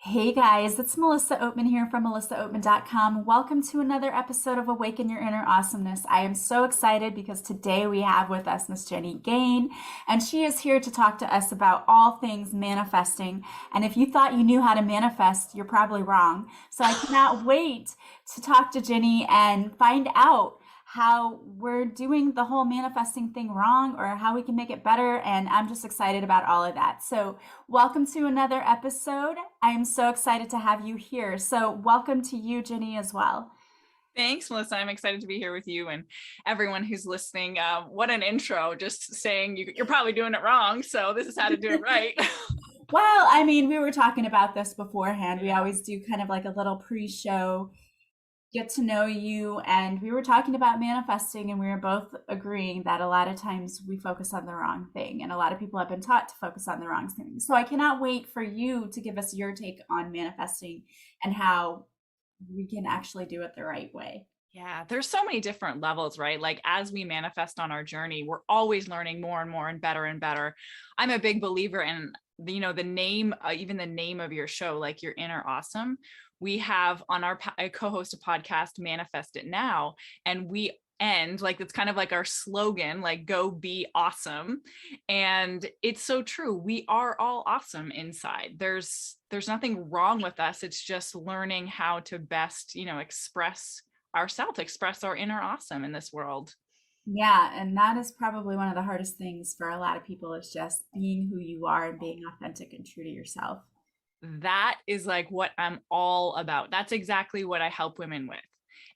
Hey guys, it's Melissa Oatman here from melissaoatman.com. Welcome to another episode of Awaken Your Inner Awesomeness. I am so excited because today we have with us Miss Ginny Gane, and she is here to talk to us about all things manifesting. And if you thought you knew how to manifest, you're probably wrong. So I cannot wait to talk to Ginny and find out how we're doing the whole manifesting thing wrong or how we can make it better. And I'm just excited about all of that. So welcome to another episode. I am so excited to have you here. So welcome to you, Ginny, as well. Thanks, Melissa. I'm excited to be here with you and everyone who's listening. What an intro, just saying you're probably doing it wrong. So this is how to do it right. Well, I mean, we were talking about this beforehand. We always do kind of like a little pre-show, get to know you. And we were talking about manifesting, and we were both agreeing that a lot of times we focus on the wrong thing. And a lot of people have been taught to focus on the wrong thing. So I cannot wait for you to give us your take on manifesting and how we can actually do it the right way. Yeah, there's so many different levels, right? Like as we manifest on our journey, we're always learning more and more and better and better. I'm a big believer in, the name, even the name of your show, like your inner awesome. We have on I co-host a podcast, Manifest It Now, and we end like it's kind of like our slogan, like go be awesome. And it's so true. We are all awesome inside. There's nothing wrong with us. It's just learning how to best, express ourselves, express our inner awesome in this world. Yeah, and that is probably one of the hardest things for a lot of people is just being who you are and being authentic and true to yourself. That is like what I'm all about. That's exactly what I help women with.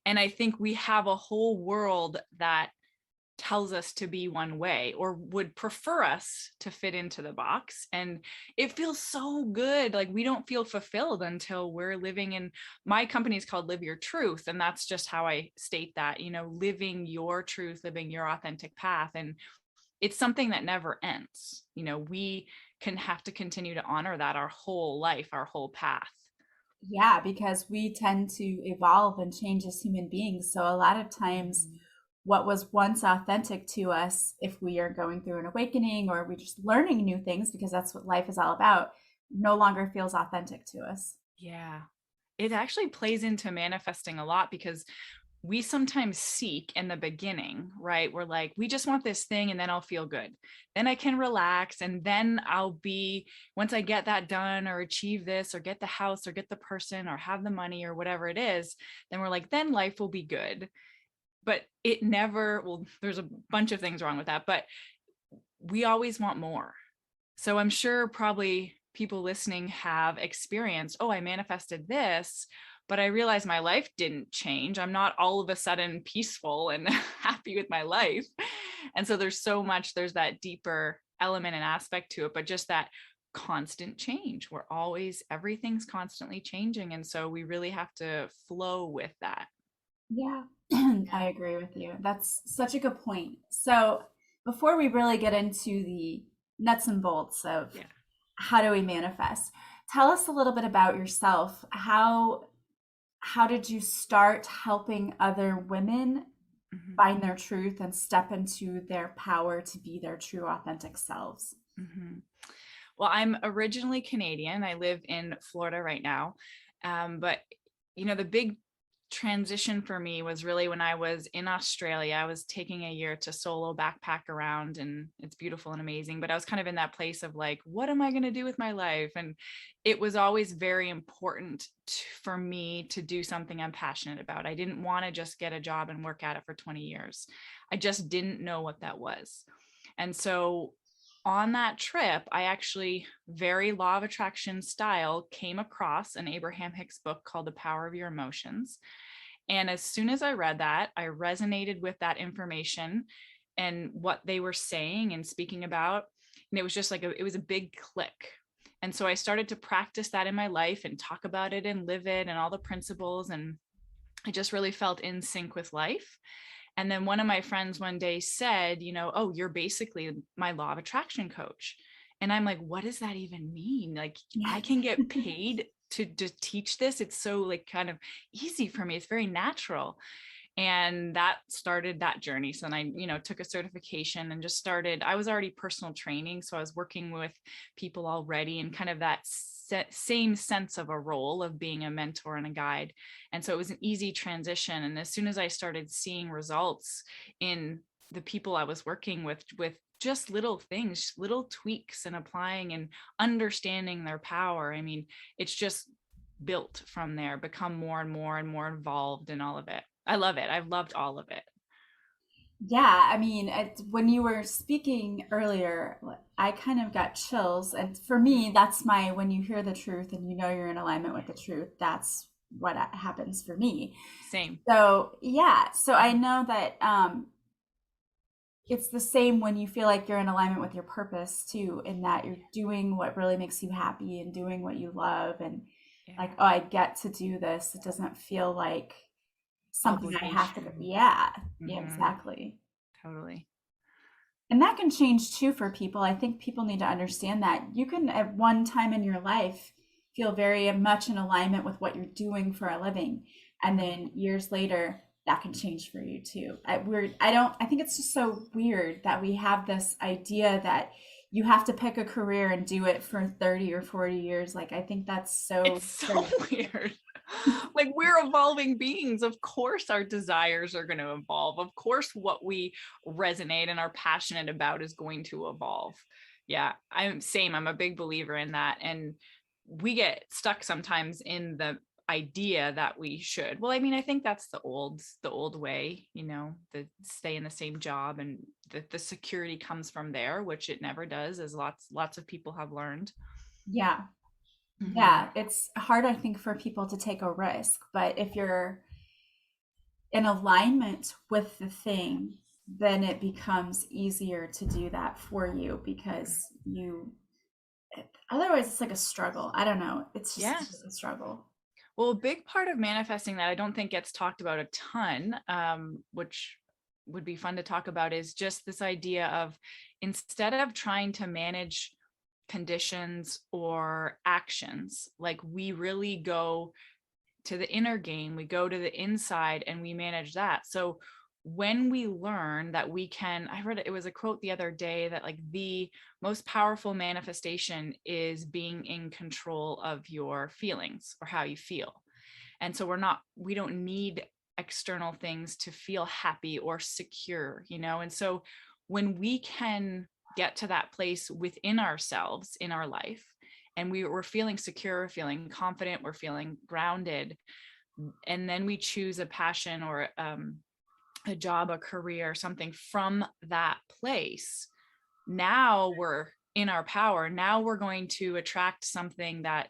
And I think we have a whole world that tells us to be one way or would prefer us to fit into the box. And it feels so good. Like we don't feel fulfilled until we're living in, my company is called Live Your Truth. And that's just how I state that, living your truth, living your authentic path. And it's something that never ends. We can have to continue to honor that our whole life, our whole path. Yeah, because we tend to evolve and change as human beings. So a lot of times, what was once authentic to us, if we are going through an awakening or we're just learning new things, because that's what life is all about, no longer feels authentic to us. Yeah. It actually plays into manifesting a lot because we sometimes seek in the beginning, right? We're like, we just want this thing and then I'll feel good. Then I can relax. And then once I get that done or achieve this or get the house or get the person or have the money or whatever it is, then we're like, then life will be good. But it never, well, there's a bunch of things wrong with that, but we always want more. So I'm sure probably people listening have experienced, oh, I manifested this, but I realized my life didn't change. I'm not all of a sudden peaceful and happy with my life. And so there's that deeper element and aspect to it, but just that constant change. Everything's constantly changing. And so we really have to flow with that. Yeah, Yeah. I agree with you. That's such a good point. So, before we really get into the nuts and bolts of Yeah. how do we manifest, tell us a little bit about yourself. How did you start helping other women Mhm. find their truth and step into their power to be their true authentic selves? Mhm. Well, I'm originally Canadian. I live in Florida right now. But the big transition for me was really when I was in Australia. I was taking a year to solo backpack around, and it's beautiful and amazing. But I was kind of in that place of like, what am I going to do with my life? And it was always very important for me to do something I'm passionate about. I didn't want to just get a job and work at it for 20 years. I just didn't know what that was. And so on that trip, I actually, very law of attraction style, came across an Abraham Hicks book called The Power of Your Emotions. And as soon as I read that, I resonated with that information and what they were saying and speaking about. And it was just like, it was a big click. And so I started to practice that in my life and talk about it and live it and all the principles. And I just really felt in sync with life. And then one of my friends one day said, oh, you're basically my law of attraction coach. And I'm like, what does that even mean? Like, Yeah. I can get paid to teach this. It's so like kind of easy for me. It's very natural. And that started that journey. So then I, took a certification and just started, I was already personal training. So I was working with people already in kind of that same sense of a role of being a mentor and a guide. And so it was an easy transition. And as soon as I started seeing results in the people I was working with just little things, little tweaks and applying and understanding their power, I mean, it's just built from there, become more and more and more involved in all of it. I love it. I've loved all of it. Yeah, I mean, when you were speaking earlier, I kind of got chills. And for me, that's my, when you hear the truth and you know you're in alignment with the truth, that's what happens for me. Same. So, yeah, so I know that it's the same when you feel like you're in alignment with your purpose too, in that you're doing what really makes you happy and doing what you love. And Yeah. like, oh, I get to do this. It doesn't feel like something I have to, Obligation. yeah, yeah, Mm-hmm. exactly. Totally. And that can change too for people. I think people need to understand that you can, at one time in your life, feel very much in alignment with what you're doing for a living. And then years later, that can change for you too. I think it's just so weird that we have this idea that you have to pick a career and do it for 30 or 40 years. Like, I think that's so It's so weird. Like, we're evolving beings. Of course, our desires are going to evolve. Of course, what we resonate and are passionate about is going to evolve. Yeah, I'm a big believer in that. And we get stuck sometimes in the idea that we should. Well, I mean, I think that's the old way, the stay in the same job, and the security comes from there, which it never does, as lots of people have learned. Yeah. Mm-hmm. Yeah. It's hard, I think, for people to take a risk. But if you're in alignment with the thing, then it becomes easier to do that for you because otherwise it's like a struggle. I don't know. Yeah. It's just a struggle. Well, a big part of manifesting that I don't think gets talked about a ton, which would be fun to talk about, is just this idea of, instead of trying to manage conditions or actions, like, we really go to the inner game, we go to the inside and we manage that. So when we learn that we can, I read it was a quote the other day that, like, the most powerful manifestation is being in control of your feelings or how you feel. And so we don't need external things to feel happy or secure, and so when we can get to that place within ourselves in our life, and we're feeling secure, feeling confident, we're feeling grounded, and then we choose a passion or a job, a career, something from that place, now we're in our power. Now we're going to attract something that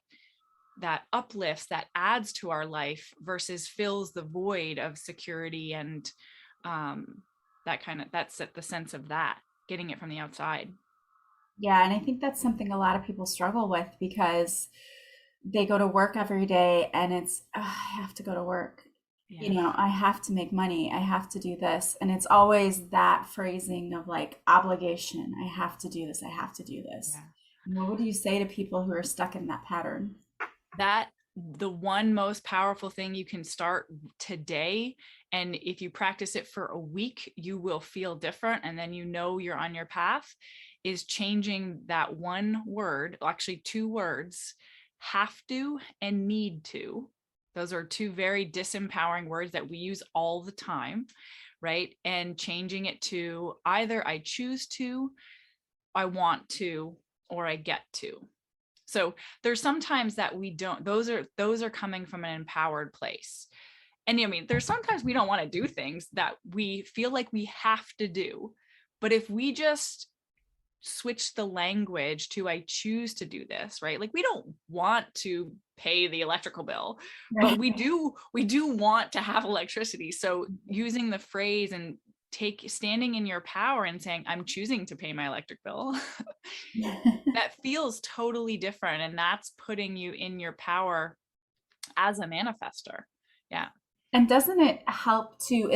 uplifts, that adds to our life, versus fills the void of security and that's the sense of that, getting it from the outside. Yeah, and I think that's something a lot of people struggle with because they go to work every day and it's, "Ugh, I have to go to work. Yeah. I have to make money. I have to do this." And it's always that phrasing of like obligation. I have to do this. I have to do this. Yeah. What would you say to people who are stuck in that pattern? That the one most powerful thing you can start today, and if you practice it for a week, you will feel different, and then you're on your path, is changing that one word, actually two words, have to and need to. Those are two very disempowering words that we use all the time, right? And changing it to either I choose to, I want to, or I get to. So there's sometimes that we don't, those are coming from an empowered place. And I mean, there's sometimes we don't want to do things that we feel like we have to do. But if we just switch the language to I choose to do this, right? Like, we don't want to pay the electrical bill, but Right. we do want to have electricity. So using the phrase and standing in your power and saying, I'm choosing to pay my electric bill, that feels totally different. And that's putting you in your power as a manifester. Yeah. And doesn't it help to,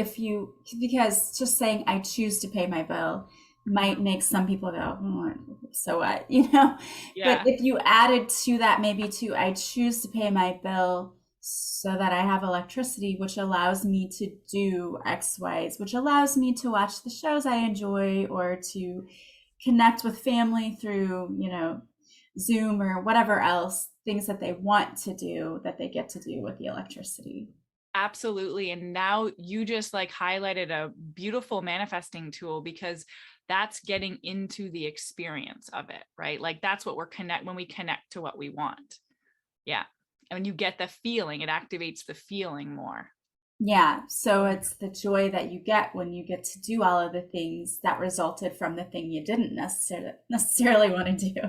because just saying I choose to pay my bill might make some people go, "Oh, so what?" But Yeah. if you added to that, maybe to I choose to pay my bill so that I have electricity, which allows me to do X, Y's, which allows me to watch the shows I enjoy or to connect with family through, Zoom or whatever else, things that they want to do that they get to do with the electricity. Absolutely. And now you just like highlighted a beautiful manifesting tool, because that's getting into the experience of it, right? Like that's what when we connect to what we want. Yeah. And when you get the feeling, it activates the feeling more. Yeah, so it's the joy that you get when you get to do all of the things that resulted from the thing you didn't necessarily want to do.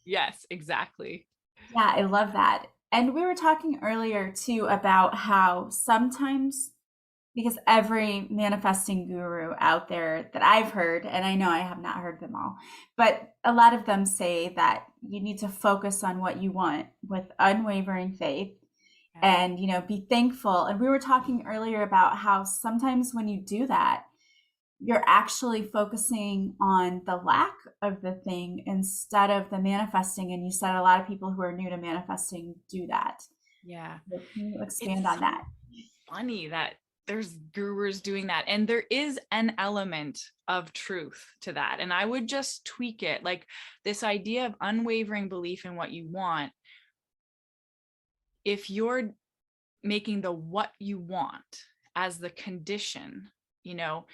Yes, exactly. Yeah, I love that. And we were talking earlier too about how sometimes, because every manifesting guru out there that I've heard, and I know I have not heard them all, but a lot of them say that you need to focus on what you want with unwavering faith Yeah. and, be thankful. And we were talking earlier about how sometimes when you do that, you're actually focusing on the lack of the thing instead of the manifesting. And you said a lot of people who are new to manifesting do that. Yeah. Can you expand It's on so that? funny that there's gurus doing that. And there is an element of truth to that. And I would just tweak it, like this idea of unwavering belief in what you want. If you're making the what you want as the condition, you know,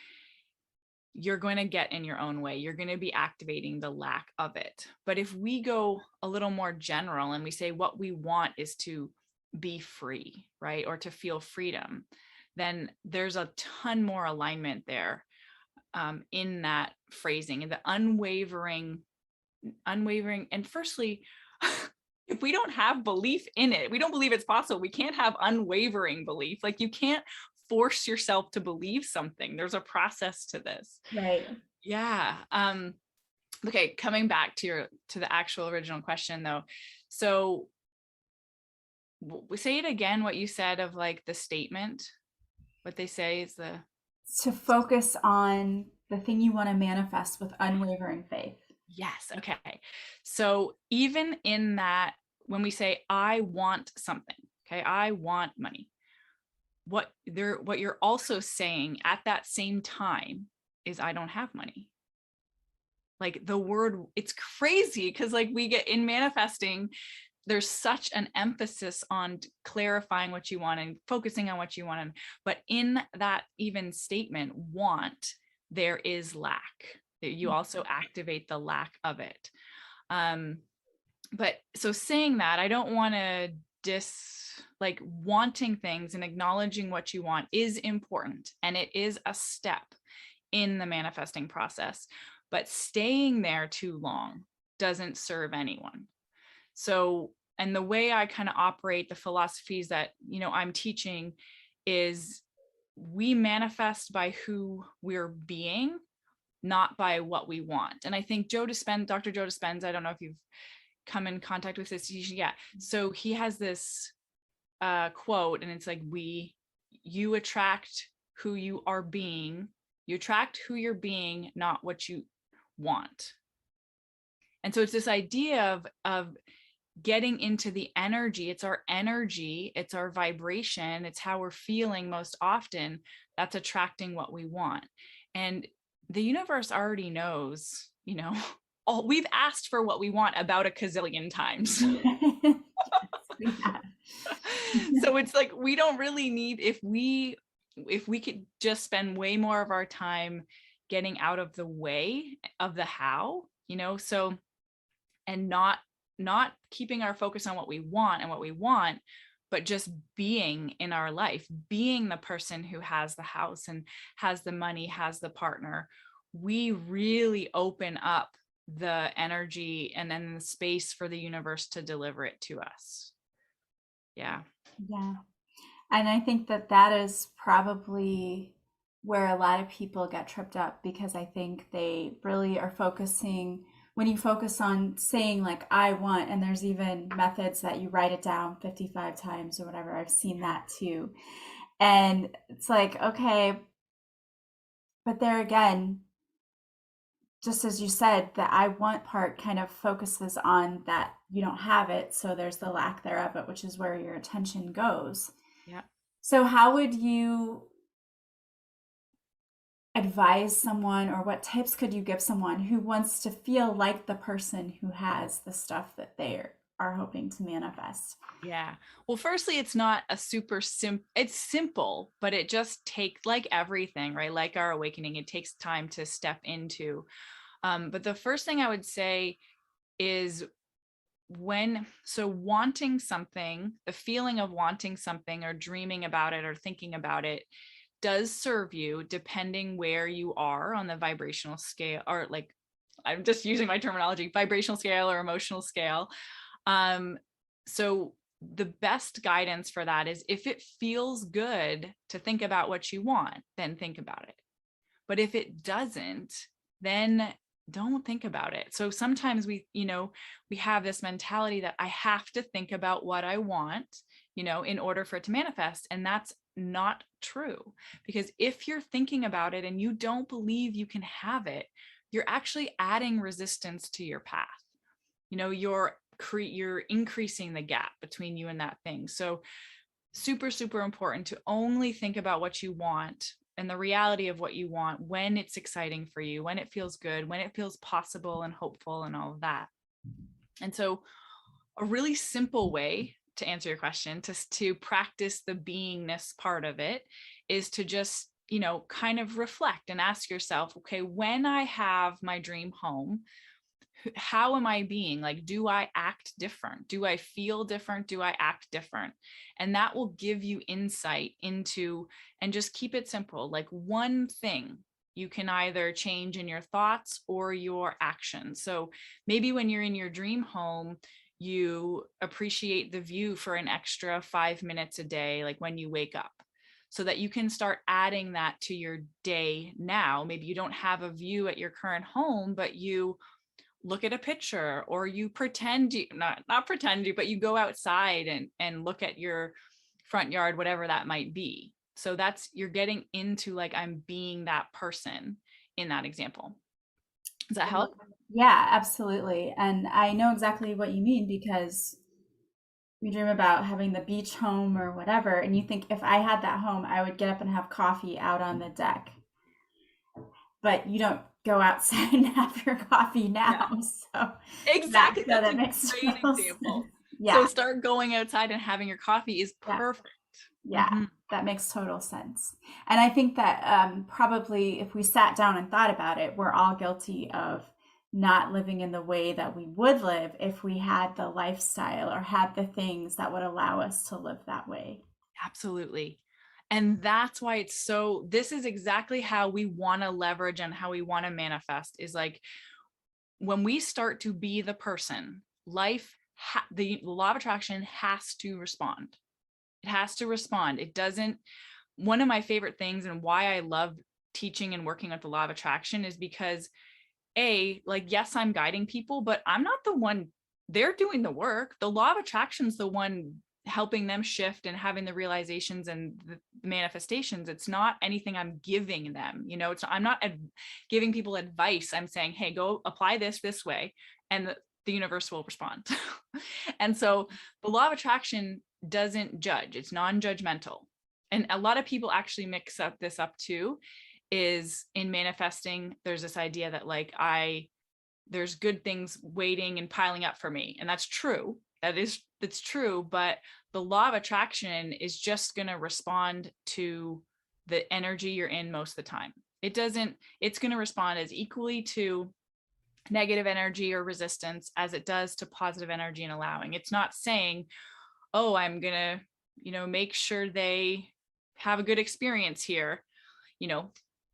you're going to get in your own way. You're going to be activating the lack of it. But if we go a little more general and we say what we want is to be free, right? Or to feel freedom, then there's a ton more alignment there, in that phrasing and the unwavering. And firstly, if we don't have belief in it, we don't believe it's possible. We can't have unwavering belief. Like you can't force yourself to believe something. There's a process to this. Right. Yeah. Okay, coming back to the actual original question though. So we say it again, what you said of like the statement, what they say is the To focus on the thing you want to manifest with unwavering faith. yes. Okay. So even in that, when we say, I want something, okay, I want money, what you're also saying at that same time is, I don't have money. Like the word, it's crazy because like we get in manifesting, there's such an emphasis on clarifying what you want and focusing on what you want. But in that even statement, want, there is lack. You also activate the lack of it. But so saying that, I don't want to like wanting things and acknowledging what you want is important. And it is a step in the manifesting process, but staying there too long doesn't serve anyone. So, and the way I kind of operate the philosophies that, I'm teaching is we manifest by who we're being, not by what we want. And I think Dr. Joe Dispenza, I don't know if you've come in contact with this. Yeah. So he has this quote, and it's like, you attract who you are being. You attract who you're being, not what you want. And so it's this idea of getting into the energy. It's our energy, it's our vibration, it's how we're feeling most often that's attracting what we want. And the universe already knows, all we've asked for what we want about a gazillion times. Yeah. So it's like we don't really need, if we could just spend way more of our time getting out of the way of the how, so, and not keeping our focus on what we want, but just being in our life, being the person who has the house and has the money, has the partner, we really open up the energy and then the space for the universe to deliver it to us. Yeah. Yeah. And I think that is probably where a lot of people get tripped up, because I think they really are focusing, when you focus on saying like I want, and there's even methods that you write it down 55 times or whatever. I've seen that too. And it's like, okay, but there again, just as you said, the I want part kind of focuses on that you don't have it, so there's the lack thereof it, which is where your attention goes. Yeah. So how would you, advise someone, or what tips could you give someone who wants to feel like the person who has the stuff that they are hoping to manifest? Yeah. Well, firstly, it's not a it's simple, but it just takes, like everything, right? Like our awakening, it takes time to step into. But the first thing I would say is wanting something, the feeling of wanting something or dreaming about it or thinking about it does serve you, depending where you are on the vibrational scale, or like, I'm just using my terminology, vibrational scale or emotional scale. So the best guidance for that is, if it feels good to think about what you want, then think about it. But if it doesn't, then don't think about it. So sometimes we have this mentality that I have to think about what I want, in order for it to manifest. And that's not true. Because if you're thinking about it and you don't believe you can have it, you're actually adding resistance to your path. You're increasing the gap between you and that thing. So super, super important to only think about what you want and the reality of what you want when it's exciting for you, when it feels good, when it feels possible and hopeful and all of that. And so a really simple way to answer your question, to practice the beingness part of it, is to just, kind of reflect and ask yourself, okay, when I have my dream home, how am I being? Like, do I act different? Do I feel different? Do I act different? And that will give you insight into, and just keep it simple, like one thing you can either change in your thoughts or your actions. So maybe when you're in your dream home, you appreciate the view for an extra 5 minutes a day, like when you wake up, so that you can start adding that to your day now. Maybe you don't have a view at your current home, but you look at a picture, or you pretend you not pretend you, but you go outside and look at your front yard, whatever that might be. So that's, you're getting into, like, I'm being that person in that example. Does that help? Yeah, absolutely. And I know exactly what you mean, because we dream about having the beach home or whatever, and you think, if I had that home, I would get up and have coffee out on the deck. But you don't go outside and have your coffee Yeah, now. So yeah, exactly. so That's that a makes great total sense. example. So Yeah, start going outside and having your coffee is yeah, perfect. yeah. Mm-hmm. That makes total sense. And I think that probably if we sat down and thought about it, we're all guilty of not living in the way that we would live if we had the lifestyle or had the things that would allow us to live that way. Absolutely. And that's why this is exactly how we want to leverage and how we want to manifest, is like, when we start to be the person, the law of attraction has to respond. It has to respond. It doesn't. One of my favorite things, and why I love teaching and working with the law of attraction, is because, like, yes, I'm guiding people, but I'm not the one. They're doing the work. The law of attraction is the one helping them shift and having the realizations and the manifestations. It's not anything I'm giving them. I'm not giving people advice. I'm saying, hey, go apply this way, and the universe will respond. And so the law of attraction doesn't judge. It's non-judgmental. And a lot of people actually mix this up too, is in manifesting, there's this idea that, like, there's good things waiting and piling up for me. And that's true. That's true. But the law of attraction is just going to respond to the energy you're in most of the time. It's going to respond as equally to negative energy or resistance as it does to positive energy and allowing. It's not saying, oh, I'm going to, make sure they have a good experience here.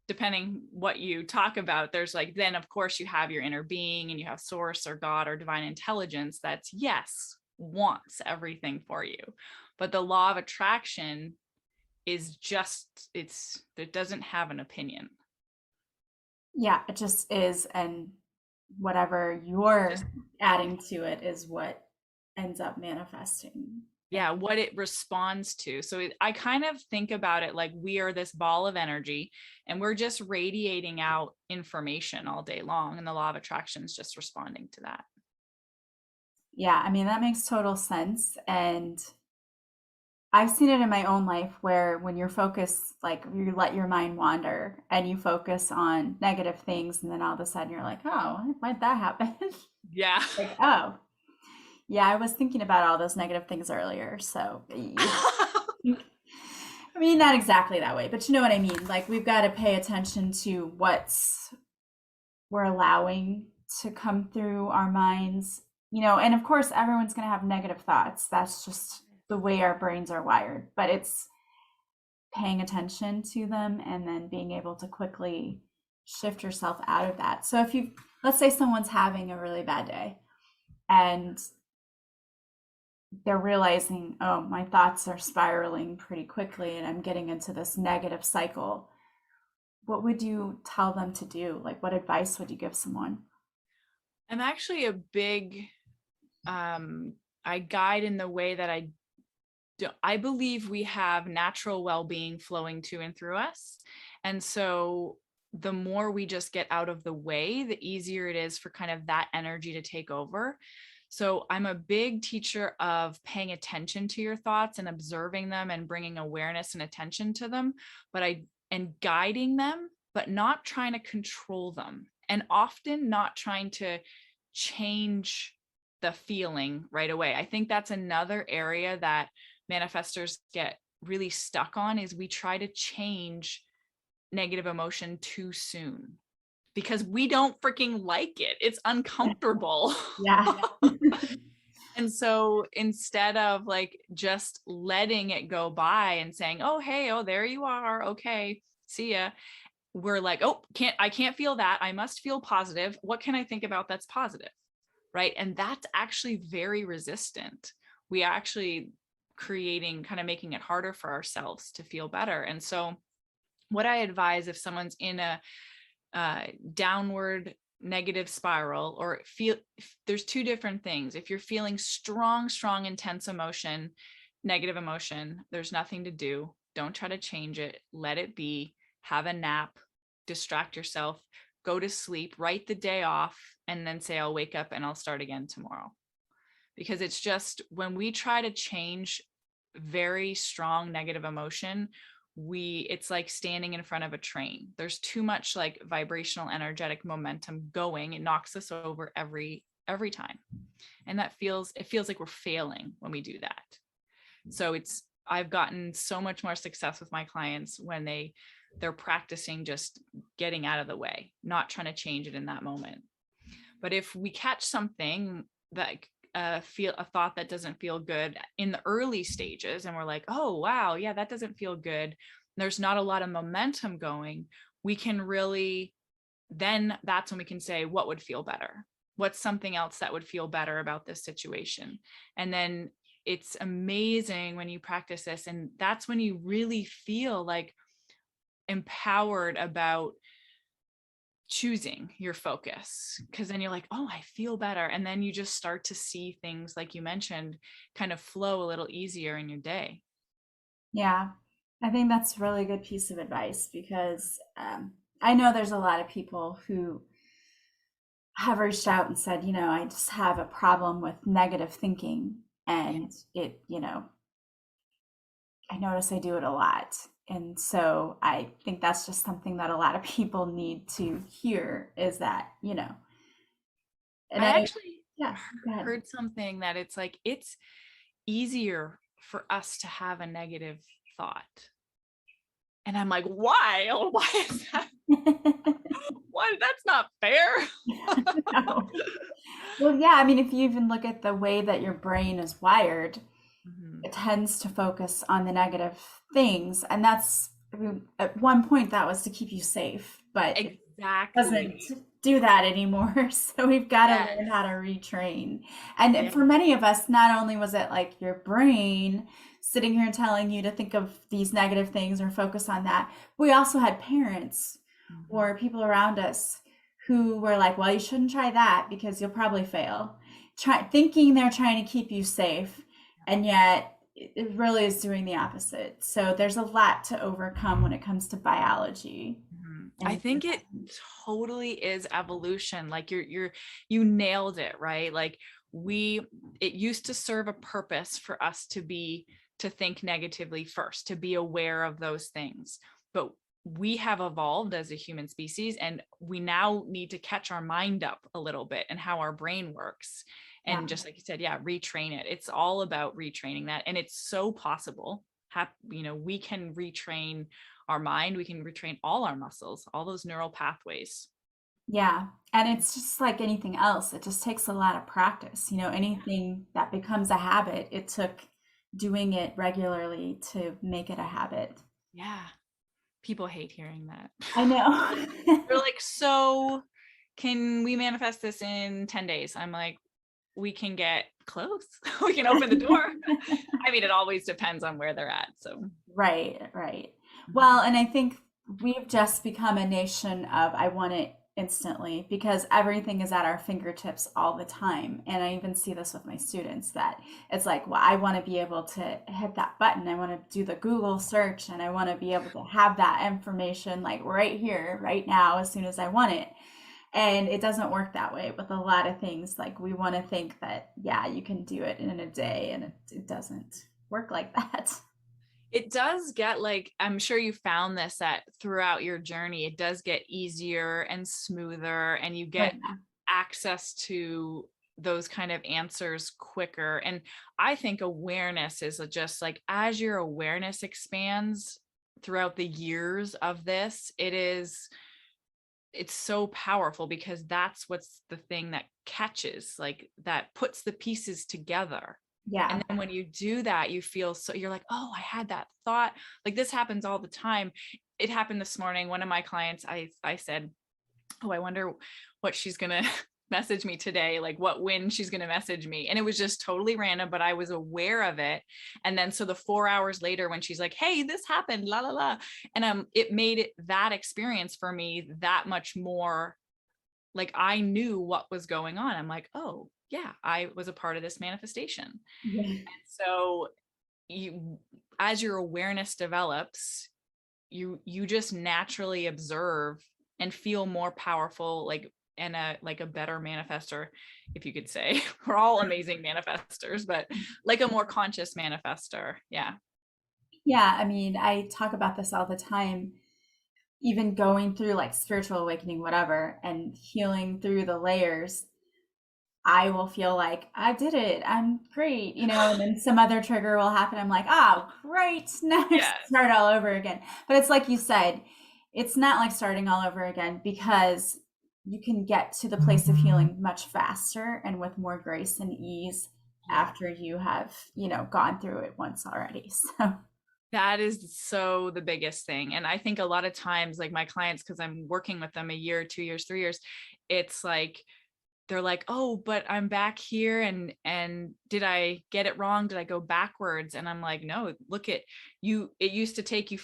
Depending what you talk about, there's like, then of course you have your inner being and you have source or God or divine intelligence that's, yes, wants everything for you. But the law of attraction is just, it doesn't have an opinion. Yeah, it just is. And whatever you're adding to it is what ends up manifesting. Yeah, what it responds to. So I kind of think about it like we are this ball of energy and we're just radiating out information all day long, and the law of attraction is just responding to that. Yeah, I mean, that makes total sense. And I've seen it in my own life where when you're focused, like you let your mind wander and you focus on negative things, and then all of a sudden you're like, oh, why'd that happen? Yeah. Like, oh, yeah, I was thinking about all those negative things earlier. So, I mean, not exactly that way, but you know what I mean. Like, we've got to pay attention to what's we're allowing to come through our minds, and of course, everyone's going to have negative thoughts. That's just the way our brains are wired, but it's paying attention to them and then being able to quickly shift yourself out of that. So if you, let's say someone's having a really bad day and they're realizing, oh, my thoughts are spiraling pretty quickly and I'm getting into this negative cycle, what would you tell them to do? Like, what advice would you give someone? I'm actually a big I guide in the way that I believe we have natural well-being flowing to and through us. And so the more we just get out of the way, the easier it is for kind of that energy to take over. So I'm a big teacher of paying attention to your thoughts and observing them and bringing awareness and attention to them, and guiding them, but not trying to control them, and often not trying to change the feeling right away. I think that's another area that manifestors get really stuck on, is we try to change negative emotion too soon because we don't freaking like it. It's uncomfortable. Yeah. And so instead of like just letting it go by and saying, oh, hey, oh, there you are. Okay, see ya. We're like, oh, I can't feel that. I must feel positive. What can I think about that's positive? Right. And that's actually very resistant. We actually kind of making it harder for ourselves to feel better. And so what I advise, if someone's in a downward negative spiral, or there's two different things. If you're feeling strong, intense emotion, negative emotion, there's nothing to do. Don't try to change it. Let it be. Have a nap, distract yourself, go to sleep, write the day off, and then say, I'll wake up and I'll start again tomorrow. Because it's just when we try to change very strong negative emotion, it's like standing in front of a train. There's too much like vibrational energetic momentum going. It knocks us over every time. And it feels like we're failing when we do that. So I've gotten so much more success with my clients when they're practicing just getting out of the way, not trying to change it in that moment. But if we catch something that feel a thought that doesn't feel good in the early stages, and we're like, oh, wow, yeah, that doesn't feel good. There's not a lot of momentum going. We can really, then that's when we can say, what would feel better? What's something else that would feel better about this situation? And then it's amazing when you practice this. And that's when you really feel like empowered about choosing your focus, because then you're like, oh, I feel better. And then you just start to see things, like you mentioned, kind of flow a little easier in your day. Yeah, I think that's a really good piece of advice because I know there's a lot of people who have reached out and said, I just have a problem with negative thinking. And I notice I do it a lot. And so I think that's just something that a lot of people need to hear, is that, and I actually yeah, go ahead. heard something that it's like, it's easier for us to have a negative thought. And I'm like, why? Oh, why is that? Why? That's not fair. No. Well, yeah, I mean, if you even look at the way that your brain is wired, it tends to focus on the negative things. And that's, I mean, at one point that was to keep you safe, but it doesn't do that anymore. So we've got to learn how to retrain. And for many of us, not only was it like your brain sitting here telling you to think of these negative things or focus on that, we also had parents or people around us who were like, well, you shouldn't try that because you'll probably fail. Thinking they're trying to keep you safe, and yet it really is doing the opposite. So there's a lot to overcome when it comes to biology. I think it totally is evolution. Like you nailed it, right? Like it used to serve a purpose for us to be to think negatively first, to be aware of those things. But we have evolved as a human species, and we now need to catch our mind up a little bit and how our brain works. Yeah. And just like you said, yeah, retrain it. It's all about retraining that. And it's so possible. We can retrain our mind. We can retrain all our muscles, all those neural pathways. Yeah. And it's just like anything else. It just takes a lot of practice. Anything that becomes a habit, it took doing it regularly to make it a habit. Yeah. People hate hearing that. I know. They're like, so can we manifest this in 10 days? I'm like, we can get close. We can open the door. I mean, it always depends on where they're at. So, Right, right. Well, and I think we've just become a nation of I want it instantly because everything is at our fingertips all the time. And I even see this with my students that it's like, well, I want to be able to hit that button. I want to do the Google search and I want to be able to have that information like right here, right now, as soon as I want it. And it doesn't work that way with a lot of things. Like we want to think that, yeah, you can do it in a day, and it doesn't work like that. it does get, like, I'm sure you found this that throughout your journey, it does get easier and smoother, and you Oh, get yeah. access to those kind of answers quicker. And I think awareness is just like, as your awareness expands throughout the years of this, it's so powerful, because that's what's the thing that catches, like that puts the pieces together. Yeah. And then when you do that, you feel so, you're like, oh, I had that thought. Like this happens all the time. It happened this morning. One of my clients, I said, oh, I wonder what she's going to message me today, like what win she's going to message me. And it was just totally random, but I was aware of it. And then so the 4 hours later, when she's like, hey, this happened, la la la. And it made that experience for me that much more like I knew what was going on. I'm like, oh yeah, I was a part of this manifestation. Yeah. So as your awareness develops, you just naturally observe and feel more powerful, like, and a better manifester, if you could say. We're all amazing manifestors, but like a more conscious manifester. Yeah. Yeah. I mean, I talk about this all the time, even going through like spiritual awakening, whatever, and healing through the layers. I will feel like I did it. I'm great, and then some other trigger will happen. I'm like, oh, great. Now I Yeah. start all over again. But it's like you said, it's not like starting all over again, because you can get to the place of healing much faster and with more grace and ease Yeah. after you have, gone through it once already. So, That is so the biggest thing. And I think a lot of times, like my clients, because I'm working with them a year, 2 years, 3 years, it's like, they're like, oh, but I'm back here. And did I get it wrong? Did I go backwards? And I'm like, no, look at you. It used to take you,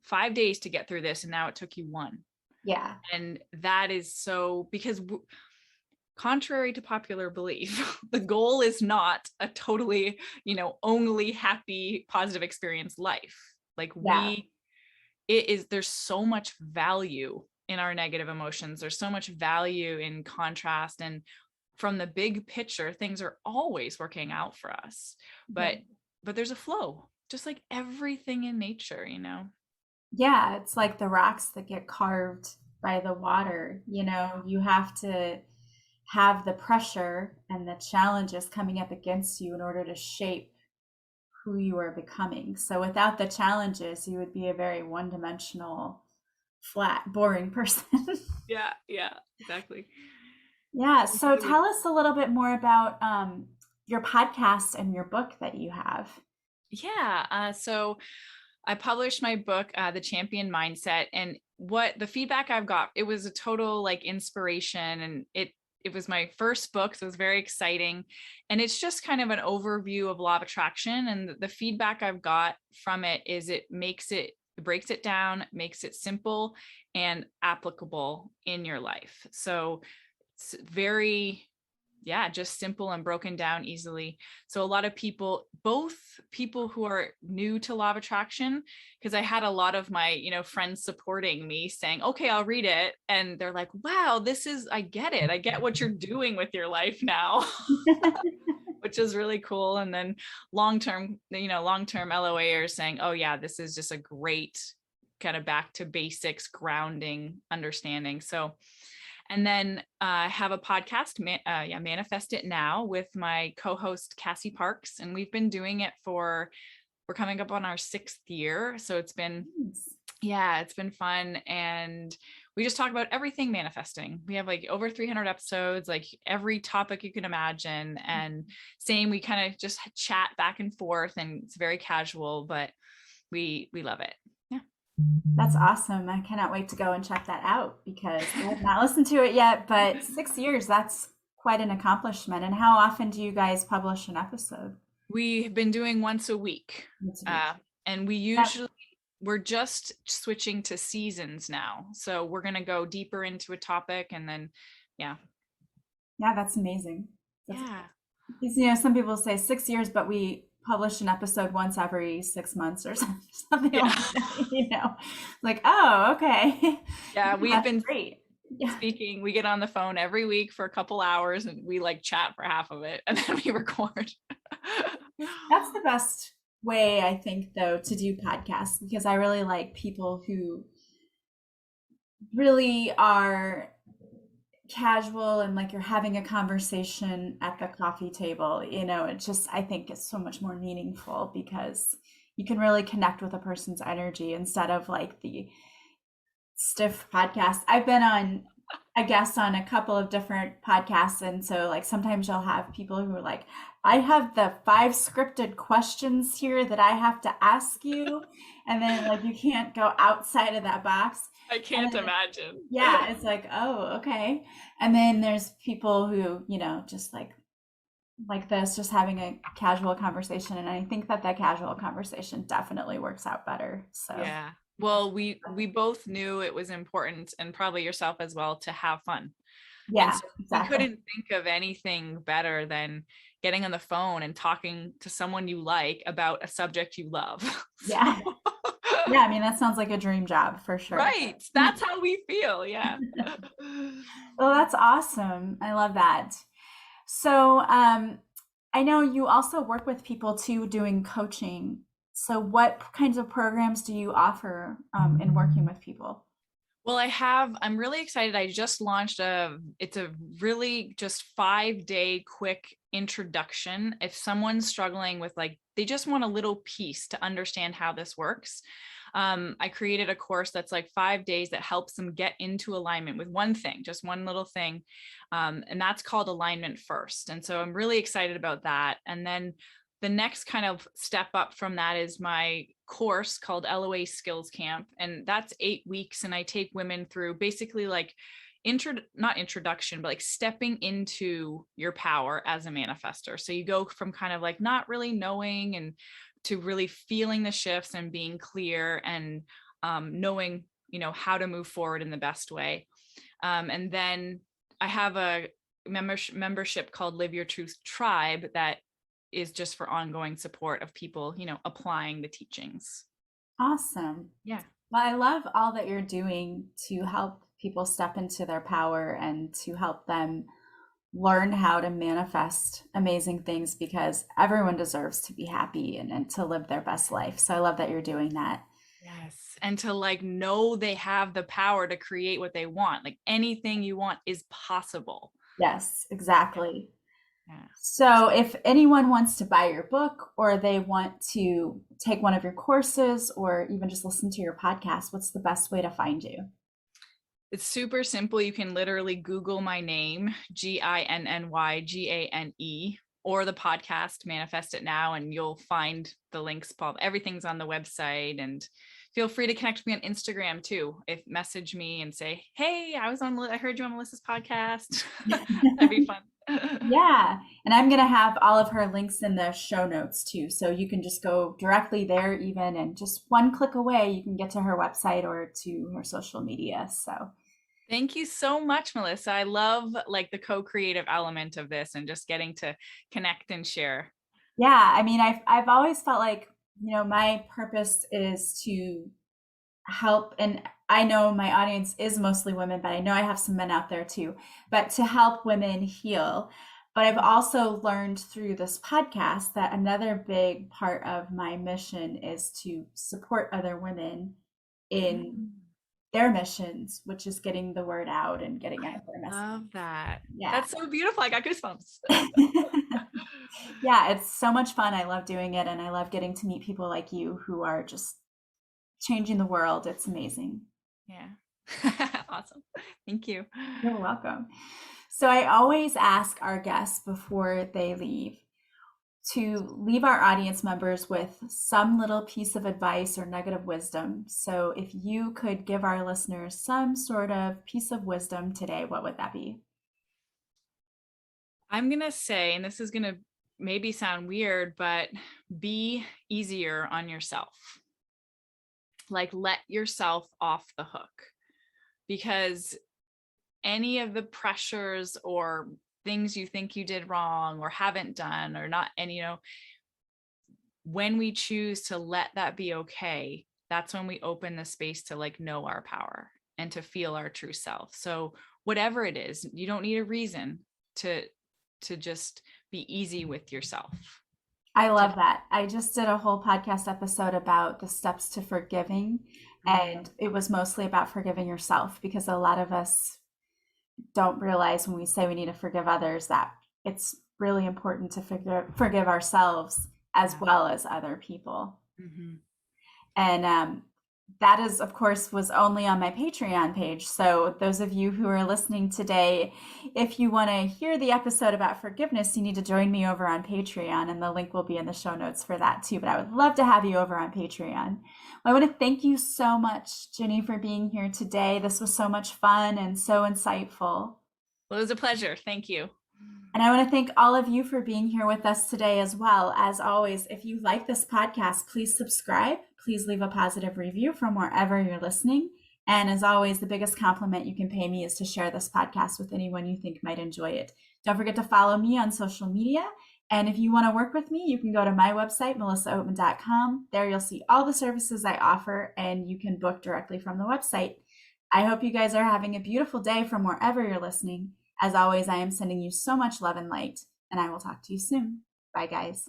5 days to get through this. And now it took you 1. yeah. And that is so, because contrary to popular belief, the goal is not a totally, only happy, positive experience life. Like Yeah. there's so much value in our negative emotions. There's so much value in contrast. And from the big picture, things are always working out for us. But there's a flow, just like everything in nature, Yeah. It's like the rocks that get carved by the water. You have to have the pressure and the challenges coming up against you in order to shape who you are becoming. So without the challenges, you would be a very one-dimensional, flat, boring person. Yeah, exactly. Yeah. So tell us a little bit more about your podcast and your book that you have. Yeah. So I published my book, The Champion Mindset, and what the feedback I've got, it was a total like inspiration, and it was my first book, so it was very exciting. And it's just kind of an overview of law of attraction. And the feedback I've got from it is it breaks it down, makes it simple and applicable in your life. So it's very, yeah, just simple and broken down easily. So a lot of people, both people who are new to law of attraction, because I had a lot of my, friends supporting me saying, okay, I'll read it. And they're like, wow, I get it. I get what you're doing with your life now. which is really cool. And then long-term LOAers saying, oh yeah, this is just a great kind of back to basics, grounding, understanding. So, and then I have a podcast, Manifest It Now, with my co-host Cassie Parks. And we've been doing it we're coming up on our 6th year. So it's been, it's been fun. And we just talk about everything manifesting. We have like over 300 episodes, like every topic you can imagine. And same, we kind of just chat back and forth, and it's very casual, but we love it. Yeah. That's awesome. I cannot wait to go and check that out because I have not listened to it yet, but 6 years, that's quite an accomplishment. And how often do you guys publish an episode? We've been doing once a week. And we're just switching to seasons now. So we're going to go deeper into a topic, and then, yeah, that's amazing. Because, some people say 6 years, but we publish an episode once every 6 months or something like that, like, oh, okay. Yeah, we've been great. Speaking, we get on the phone every week for a couple hours, and we like chat for half of it, and then we record. That's the best way, I think, though, to do podcasts, because I really like people who really are casual and like you're having a conversation at the coffee table. It just, I think it's so much more meaningful because you can really connect with a person's energy instead of like the stiff podcast. I've been on a guest on a couple of different podcasts, and so like sometimes you'll have people who are like, I have the 5 scripted questions here that I have to ask you, and then like you can't go outside of that box. I can't imagine. Yeah, it's like, oh, okay. And then there's people who, just like this, just having a casual conversation, and I think that casual conversation definitely works out better. So yeah. Well, we both knew it was important, and probably yourself as well, to have fun. Yeah, so exactly. We couldn't think of anything better than getting on the phone and talking to someone you like about a subject you love. Yeah. Yeah, I mean, that sounds like a dream job for sure. Right. That's how we feel. Yeah. Well, that's awesome. I love that. So I know you also work with people too, doing coaching. So what kinds of programs do you offer in working with people? Well, I'm really excited. I just launched it's a really just 5-day quick introduction. If someone's struggling with they just want a little piece to understand how this works. I created a course that's like 5 days that helps them get into alignment with one thing, just one little thing. And that's called Alignment First. And so I'm really excited about that. And then the next kind of step up from that is my course called LOA Skills Camp. And that's 8 weeks. And I take women through basically like not introduction, but like stepping into your power as a manifestor. So you go from kind of like not really knowing and to really feeling the shifts and being clear and knowing, how to move forward in the best way. And then I have a membership called Live Your Truth Tribe that is just for ongoing support of people, applying the teachings. Awesome. Yeah. Well, I love all that you're doing to help people step into their power and to help them learn how to manifest amazing things, because everyone deserves to be happy and to live their best life. So I love that you're doing that. Yes. And to know they have the power to create what they want. Like anything you want is possible. Yes, exactly. Yeah. So if anyone wants to buy your book, or they want to take one of your courses, or even just listen to your podcast, what's the best way to find you? It's super simple. You can literally Google my name, GINNYGANE, or the podcast Manifest It Now, and you'll find the links. Everything's on the website. And feel free to connect with me on Instagram too. Message me and say, hey, I heard you on Melissa's podcast. That'd be fun. Yeah. And I'm going to have all of her links in the show notes too. So you can just go directly there even, and just one click away, you can get to her website or to her social media. So thank you so much, Melissa. I love the co-creative element of this and just getting to connect and share. Yeah. I mean, I've always felt like, my purpose is to help, and I know my audience is mostly women, but I know I have some men out there too, but to help women heal But I've also learned through this podcast that another big part of my mission is to support other women in Mm, their missions, which is getting the word out and getting I out their message. love that. Yeah. That's so beautiful. I got goosebumps. Yeah, it's so much fun. I love doing it, and I love getting to meet people like you who are just changing the world. It's amazing. Yeah. Awesome. Thank you. You're welcome. So I always ask our guests before they leave to leave our audience members with some little piece of advice or nugget of wisdom. So if you could give our listeners some sort of piece of wisdom today, what would that be? I'm going to say, and this is going to maybe sound weird, but be easier on yourself. Like, let yourself off the hook, because any of the pressures or things you think you did wrong or haven't done or not, and when we choose to let that be okay, that's when we open the space to like know our power and to feel our true self. So whatever it is, you don't need a reason to just be easy with yourself. I love that. I just did a whole podcast episode about the steps to forgiving, and it was mostly about forgiving yourself, because a lot of us don't realize when we say we need to forgive others that it's really important to forgive ourselves as well as other people. Mm-hmm. And that is, of course, was only on my Patreon page. So those of you who are listening today, if you want to hear the episode about forgiveness, you need to join me over on Patreon, and the link will be in the show notes for that too. But I would love to have you over on Patreon. I want to thank you so much, Ginny, for being here today. This was so much fun and so insightful. Well, it was a pleasure. Thank you. And I want to thank all of you for being here with us today as well. As always, if you like this podcast, please subscribe. Please leave a positive review from wherever you're listening. And as always, the biggest compliment you can pay me is to share this podcast with anyone you think might enjoy it. Don't forget to follow me on social media. And if you want to work with me, you can go to my website, melissaoatman.com. There you'll see all the services I offer, and you can book directly from the website. I hope you guys are having a beautiful day from wherever you're listening. As always, I am sending you so much love and light, and I will talk to you soon. Bye, guys.